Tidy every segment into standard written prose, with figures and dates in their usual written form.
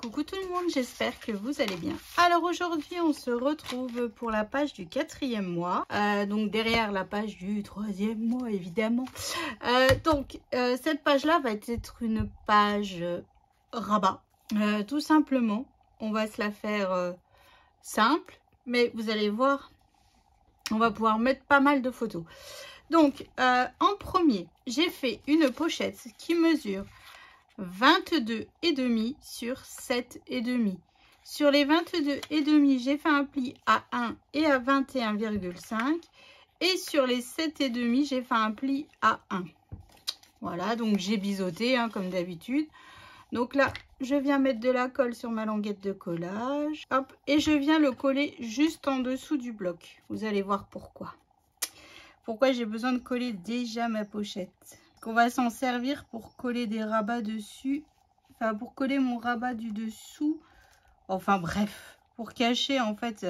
Coucou tout le monde, j'espère que vous allez bien. Alors aujourd'hui on se retrouve pour la page du 4e mois, donc derrière la page du 3e mois évidemment. Cette page là va être une page rabat, tout simplement. On va se la faire simple, mais vous allez voir, on va pouvoir mettre pas mal de photos. Donc en premier, j'ai fait une pochette qui mesure 22,5 sur 7,5. Sur les 22,5, j'ai fait un pli à 1 et à 21,5. Et sur les 7,5, j'ai fait un pli à 1. Voilà, donc j'ai biseauté hein, comme d'habitude. Donc là, je viens mettre de la colle sur ma languette de collage. Hop, et je viens le coller juste en dessous du bloc. Vous allez voir pourquoi. Pourquoi j'ai besoin de coller déjà ma pochette. On va s'en servir pour coller des rabats dessus, enfin pour coller mon rabat du dessous, enfin bref, pour cacher en fait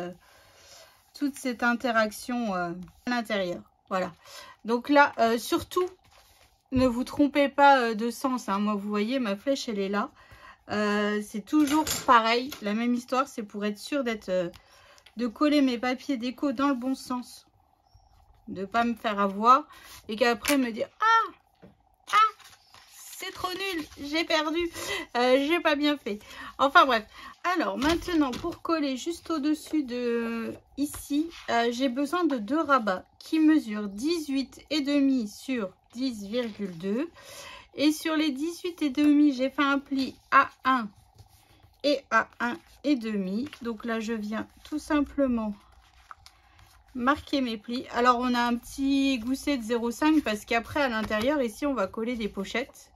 toute cette interaction à l'intérieur. Voilà, donc là surtout ne vous trompez pas de sens hein. Moi vous voyez ma flèche elle est là, c'est toujours pareil, la même histoire, c'est pour être sûr d'être de coller mes papiers déco dans le bon sens, de pas me faire avoir et qu'après me dire c'est trop nul, j'ai perdu, j'ai pas bien fait. Enfin bref, alors maintenant pour coller juste au dessus de ici, j'ai besoin de deux rabats qui mesurent 18,5 sur 10,2 et sur les 18,5 j'ai fait un pli à 1 et à 1,5. Donc là je viens tout simplement marquer mes plis. Alors on a un petit gousset de 0,5 parce qu'après à l'intérieur ici on va coller des pochettes.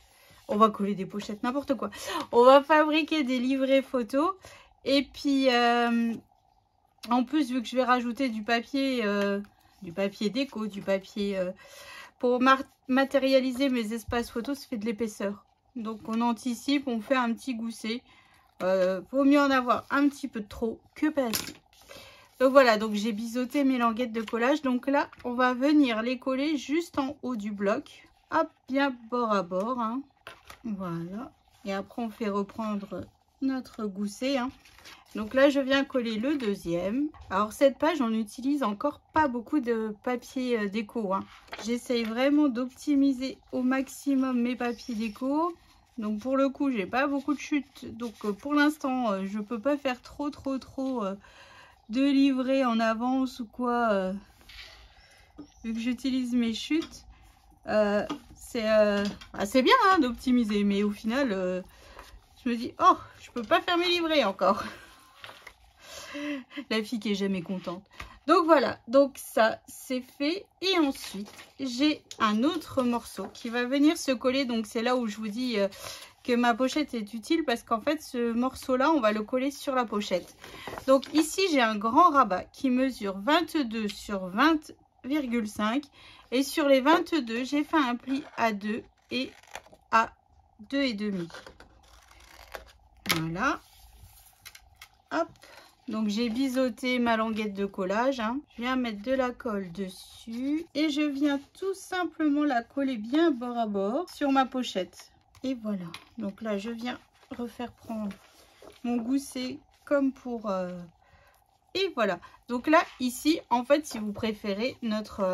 On va coller des pochettes, n'importe quoi. On va fabriquer des livrets photos. Et puis, en plus, vu que je vais rajouter du papier déco, du papier pour matérialiser mes espaces photos, ça fait de l'épaisseur. Donc, on anticipe, on fait un petit gousset. Vaut mieux en avoir un petit peu de trop que pas assez. Donc, voilà. Donc, j'ai biseauté mes languettes de collage. Donc, là, on va venir les coller juste en haut du bloc. Hop, bien bord à bord, hein. Voilà, et après on fait reprendre notre gousset hein. Donc là je viens coller le deuxième. Alors cette page on utilise encore pas beaucoup de papier déco hein. J'essaye vraiment d'optimiser au maximum mes papiers déco. Donc pour le coup j'ai pas beaucoup de chutes, donc pour l'instant je peux pas faire trop de livrets en avance ou quoi, vu que j'utilise mes chutes. C'est bien hein, d'optimiser, mais au final je me dis oh je peux pas faire mes livrets encore. La fille qui est jamais contente. Donc voilà, donc ça c'est fait. Et ensuite j'ai un autre morceau qui va venir se coller. Donc c'est là où je vous dis que ma pochette est utile, parce qu'en fait ce morceau là on va le coller sur la pochette. Donc ici j'ai un grand rabat qui mesure 22 sur 20,5. Et sur les 22, j'ai fait un pli à 2 et à 2,5. Voilà. Hop. Donc j'ai biseauté ma languette de collage. Hein. Je viens mettre de la colle dessus. Et je viens tout simplement la coller bien bord à bord sur ma pochette. Et voilà. Donc là, je viens refaire prendre mon gousset comme pour... Et voilà. Donc là, ici, en fait, si vous préférez, notre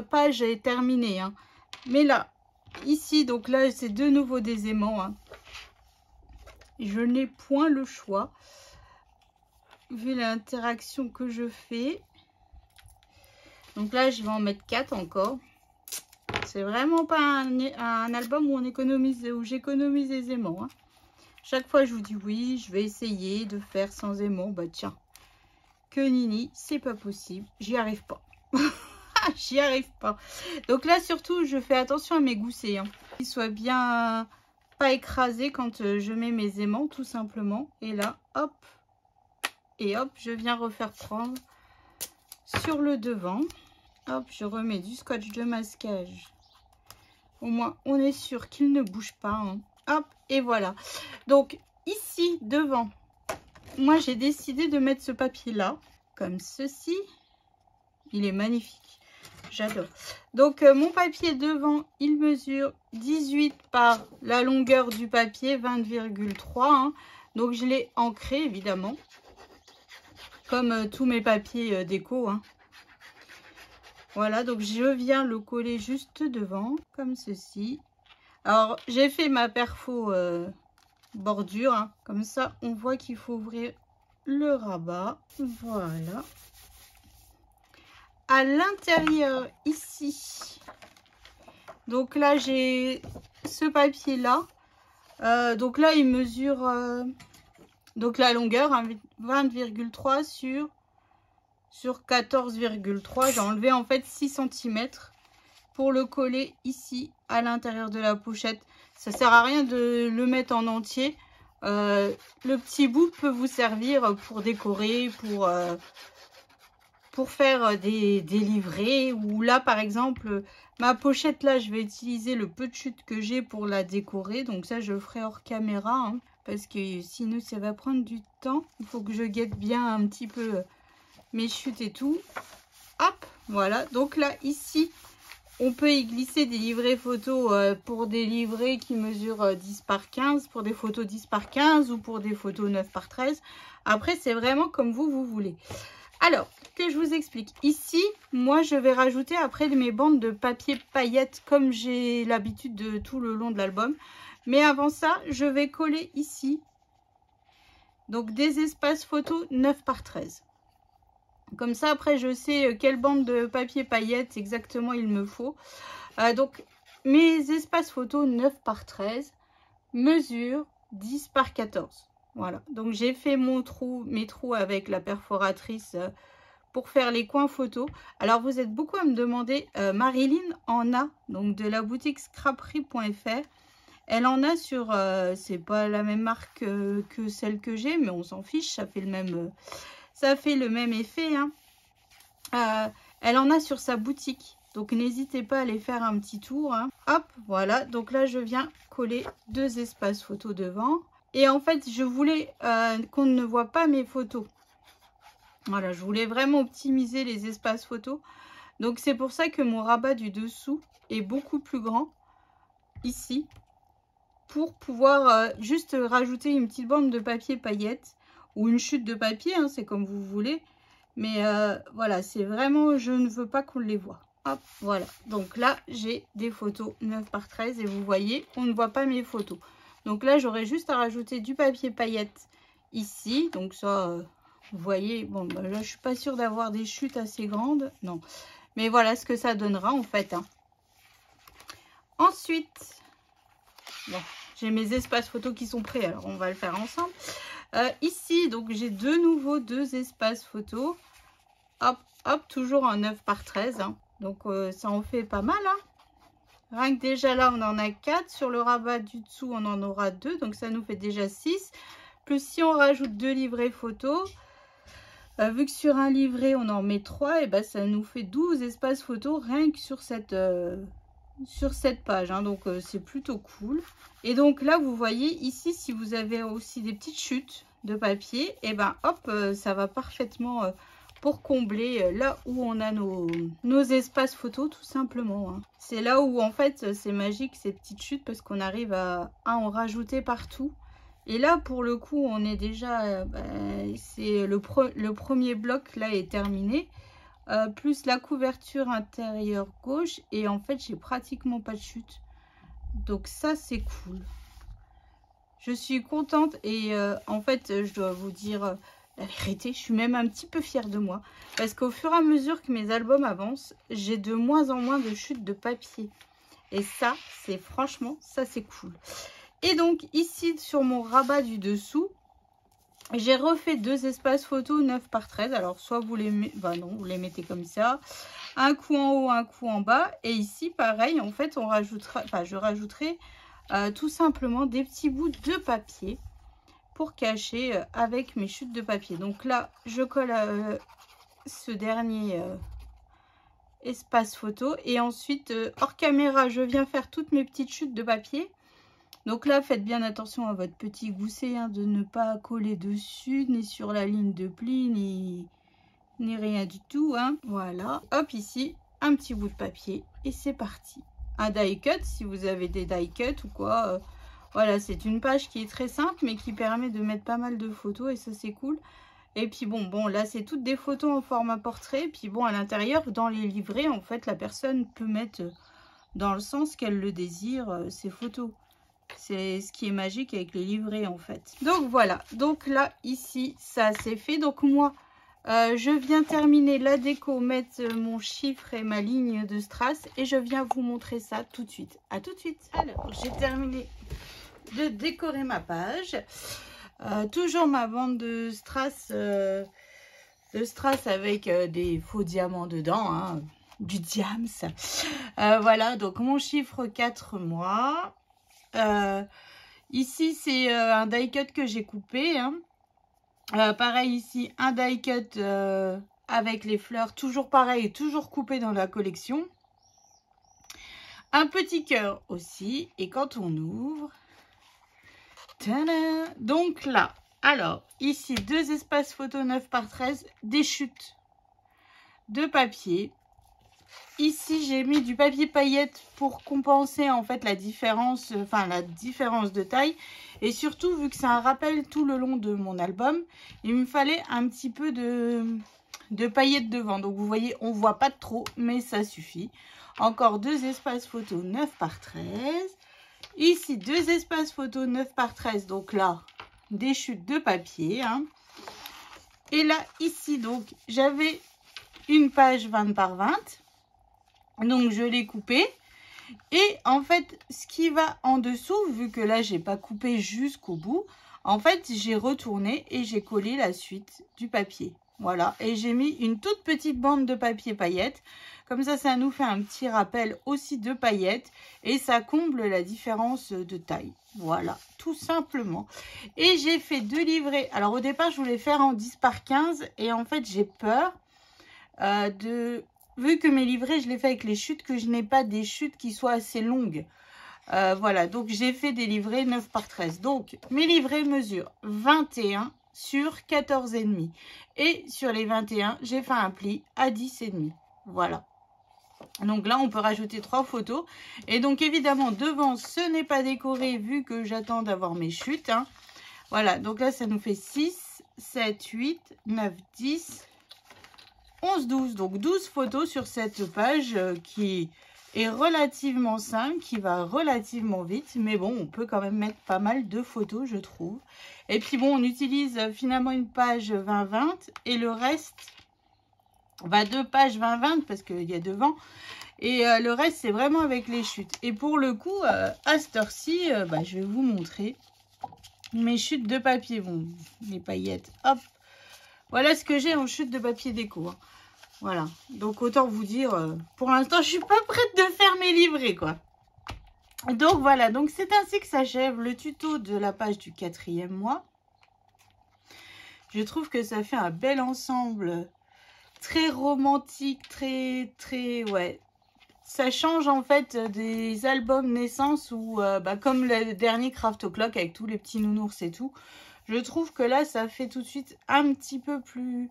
page est terminée hein. Mais là ici donc là c'est de nouveau des aimants hein. Je n'ai point le choix vu l'interaction que je fais. Donc là je vais en mettre 4 encore. C'est vraiment pas un album où on économise, où j'économise les aimants hein. Chaque fois je vous dis oui je vais essayer de faire sans aimants. Bah tiens, que nini, c'est pas possible, j'y arrive pas. J'y arrive pas. Donc là surtout je fais attention à mes goussets hein, qu'ils soient bien pas écrasés quand je mets mes aimants tout simplement. Et là hop et hop je viens refaire prendre sur le devant. Hop, je remets du scotch de masquage, au moins on est sûr qu'il ne bouge pas hein. Hop et voilà. Donc ici devant, moi j'ai décidé de mettre ce papier là comme ceci. Il est magnifique. J'adore. Donc mon papier devant, il mesure 18 par la longueur du papier, 20,3. Hein. Donc je l'ai ancré évidemment, comme tous mes papiers déco. Hein. Voilà, donc je viens le coller juste devant, comme ceci. Alors j'ai fait ma perfo bordure, hein. Comme ça on voit qu'il faut ouvrir le rabat. Voilà. À l'intérieur ici, donc là j'ai ce papier là, donc là il mesure donc la longueur hein, 20,3 sur 14,3. J'ai enlevé en fait 6 cm pour le coller ici à l'intérieur de la pochette. Ça sert à rien de le mettre en entier. Le petit bout peut vous servir pour décorer, pour faire des livrets, ou là par exemple ma pochette là je vais utiliser le peu de chute que j'ai pour la décorer, donc ça je le ferai hors caméra hein, parce que sinon ça va prendre du temps. Il faut que je guette bien un petit peu mes chutes et tout. Hop, voilà, donc là ici on peut y glisser des livrets photos pour des livrets qui mesurent 10 par 15, pour des photos 10 par 15 ou pour des photos 9 par 13. Après c'est vraiment comme vous voulez. Alors, que je vous explique. Ici, moi, je vais rajouter après mes bandes de papier paillettes comme j'ai l'habitude de tout le long de l'album. Mais avant ça, je vais coller ici. Donc, des espaces photos 9 par 13. Comme ça, après, je sais quelle bande de papier paillettes exactement il me faut. Donc, mes espaces photos 9 par 13 mesurent 10 par 14. Voilà, donc j'ai fait mes trous avec la perforatrice pour faire les coins photos. Alors vous êtes beaucoup à me demander, Marilyn en a, donc de la boutique scraperie.fr. Elle en a sur, c'est pas la même marque que celle que j'ai, mais on s'en fiche, ça fait le même effet. Hein. Elle en a sur sa boutique, donc n'hésitez pas à aller faire un petit tour. Hein. Hop, voilà, donc là je viens coller 2 espaces photos devant. Et en fait, je voulais qu'on ne voit pas mes photos. Voilà, je voulais vraiment optimiser les espaces photos. Donc, c'est pour ça que mon rabat du dessous est beaucoup plus grand, ici, pour pouvoir juste rajouter une petite bande de papier paillettes ou une chute de papier, hein, c'est comme vous voulez. Mais voilà, c'est vraiment, je ne veux pas qu'on les voit. Hop, voilà. Donc là, j'ai des photos 9 par 13 et vous voyez, on ne voit pas mes photos. Donc là, j'aurais juste à rajouter du papier paillettes ici. Donc ça, vous voyez, bon, bah là, je suis pas sûre d'avoir des chutes assez grandes. Non. Mais voilà ce que ça donnera en fait. Hein. Ensuite, bon, j'ai mes espaces photos qui sont prêts. Alors, on va le faire ensemble. Ici, donc, j'ai de nouveau 2 espaces photos. Hop, hop, toujours en 9 par 13. Hein. Donc, ça en fait pas mal, hein. Rien que déjà là, on en a 4. Sur le rabat du dessous, on en aura 2. Donc, ça nous fait déjà 6. Plus si on rajoute 2 livrets photos, vu que sur un livret, on en met 3, et ben, ça nous fait 12 espaces photos rien que sur cette page. Hein. Donc, c'est plutôt cool. Et donc, là, vous voyez ici, si vous avez aussi des petites chutes de papier, et ben, hop, ça va parfaitement... pour combler là où on a nos espaces photos tout simplement. Hein. C'est là où en fait c'est magique ces petites chutes parce qu'on arrive à en rajouter partout. Et là pour le coup on est déjà, c'est le premier bloc là est terminé. Plus la couverture intérieure gauche et en fait j'ai pratiquement pas de chute. Donc ça c'est cool. Je suis contente et en fait je dois vous dire... la vérité, je suis même un petit peu fière de moi. Parce qu'au fur et à mesure que mes albums avancent, j'ai de moins en moins de chutes de papier. Et ça, c'est franchement, ça c'est cool. Et donc ici, sur mon rabat du dessous, j'ai refait 2 espaces photos 9 par 13. Alors soit vous les mettez, bah non, vous les mettez comme ça. Un coup en haut, un coup en bas. Et ici, pareil, en fait, on rajoutera, enfin, je rajouterai tout simplement des petits bouts de papier pour cacher avec mes chutes de papier. Donc là, je colle ce dernier espace photo. Et ensuite, hors caméra, je viens faire toutes mes petites chutes de papier. Donc là, faites bien attention à votre petit gousset, hein, de ne pas coller dessus, ni sur la ligne de pli, ni rien du tout. Hein. Voilà. Hop, ici, un petit bout de papier et c'est parti. Un die cut si vous avez des die cut ou quoi. Voilà, c'est une page qui est très simple mais qui permet de mettre pas mal de photos et ça c'est cool. Et puis bon, là c'est toutes des photos en format portrait. Puis bon, à l'intérieur, dans les livrets, en fait, la personne peut mettre dans le sens qu'elle le désire ces photos. C'est ce qui est magique avec les livrets en fait. Donc voilà, donc là ici ça c'est fait. Donc moi je viens terminer la déco, mettre mon chiffre et ma ligne de strass et je viens vous montrer ça tout de suite. À tout de suite. Alors j'ai terminé de décorer ma page. Toujours ma bande de strass avec des faux diamants dedans, hein, du diams. Voilà, donc mon chiffre 4 mois. Ici c'est un die cut que j'ai coupé, hein. Pareil ici un die cut avec les fleurs, toujours pareil, toujours coupé dans la collection. Un petit cœur aussi, et quand on ouvre, tada, donc là, alors ici 2 espaces photo 9 par 13, des chutes de papier. Ici, j'ai mis du papier paillette pour compenser en fait la différence de taille. Et surtout, vu que c'est un rappel tout le long de mon album, il me fallait un petit peu de paillettes devant. Donc, vous voyez, on voit pas trop, mais ça suffit. Encore 2 espaces photo 9 par 13. Ici, 2 espaces photo 9 par 13. Donc là, des chutes de papier, hein. Et là, ici, donc, j'avais une page 20 par 20. Donc je l'ai coupé et en fait ce qui va en dessous, vu que là j'ai pas coupé jusqu'au bout, en fait j'ai retourné et j'ai collé la suite du papier. Voilà, et j'ai mis une toute petite bande de papier paillettes. Comme ça nous fait un petit rappel aussi de paillettes et ça comble la différence de taille. Voilà, tout simplement. Et j'ai fait 2 livrets. Alors au départ je voulais faire en 10 par 15 et en fait j'ai peur vu que mes livrets, je les fais avec les chutes, que je n'ai pas des chutes qui soient assez longues. Voilà, donc j'ai fait des livrets 9 par 13. Donc, mes livrets mesurent 21 sur 14,5. Et sur les 21, j'ai fait un pli à 10,5. Voilà. Donc là, on peut rajouter 3 photos. Et donc, évidemment, devant, ce n'est pas décoré vu que j'attends d'avoir mes chutes, hein. Voilà, donc là, ça nous fait 6, 7, 8, 9, 10... 11, 12, donc 12 photos sur cette page qui est relativement simple, qui va relativement vite, mais bon, on peut quand même mettre pas mal de photos, je trouve. Et puis bon, on utilise finalement une page 20-20 et le reste, 2 pages 20-20 parce qu'il y a devant. Et le reste, c'est vraiment avec les chutes. Et pour le coup, à cette heure-ci, je vais vous montrer mes chutes de papier. Bon, les paillettes, hop. Voilà ce que j'ai en chute de papier déco, hein. Voilà, donc autant vous dire, pour l'instant, je suis pas prête de faire mes livrets, quoi. Donc voilà, donc c'est ainsi que s'achève le tuto de la page du 4e mois. Je trouve que ça fait un bel ensemble, très romantique, très, ouais. Ça change en fait des albums naissance où, comme le dernier Craft O'Clock avec tous les petits nounours et tout. Je trouve que là, ça fait tout de suite un petit peu plus...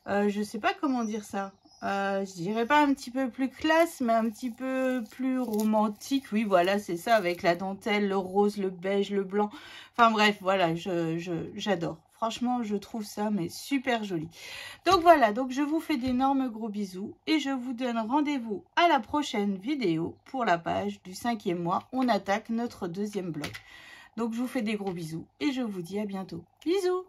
je sais pas comment dire ça. Je dirais pas un petit peu plus classe, mais un petit peu plus romantique. Oui, voilà, c'est ça, avec la dentelle, le rose, le beige, le blanc. Enfin bref, voilà, j'adore. Franchement, je trouve ça mais super joli. Donc voilà, donc je vous fais d'énormes gros bisous et je vous donne rendez-vous à la prochaine vidéo pour la page du 5e mois. On attaque notre 2e bloc. Donc je vous fais des gros bisous et je vous dis à bientôt. Bisous!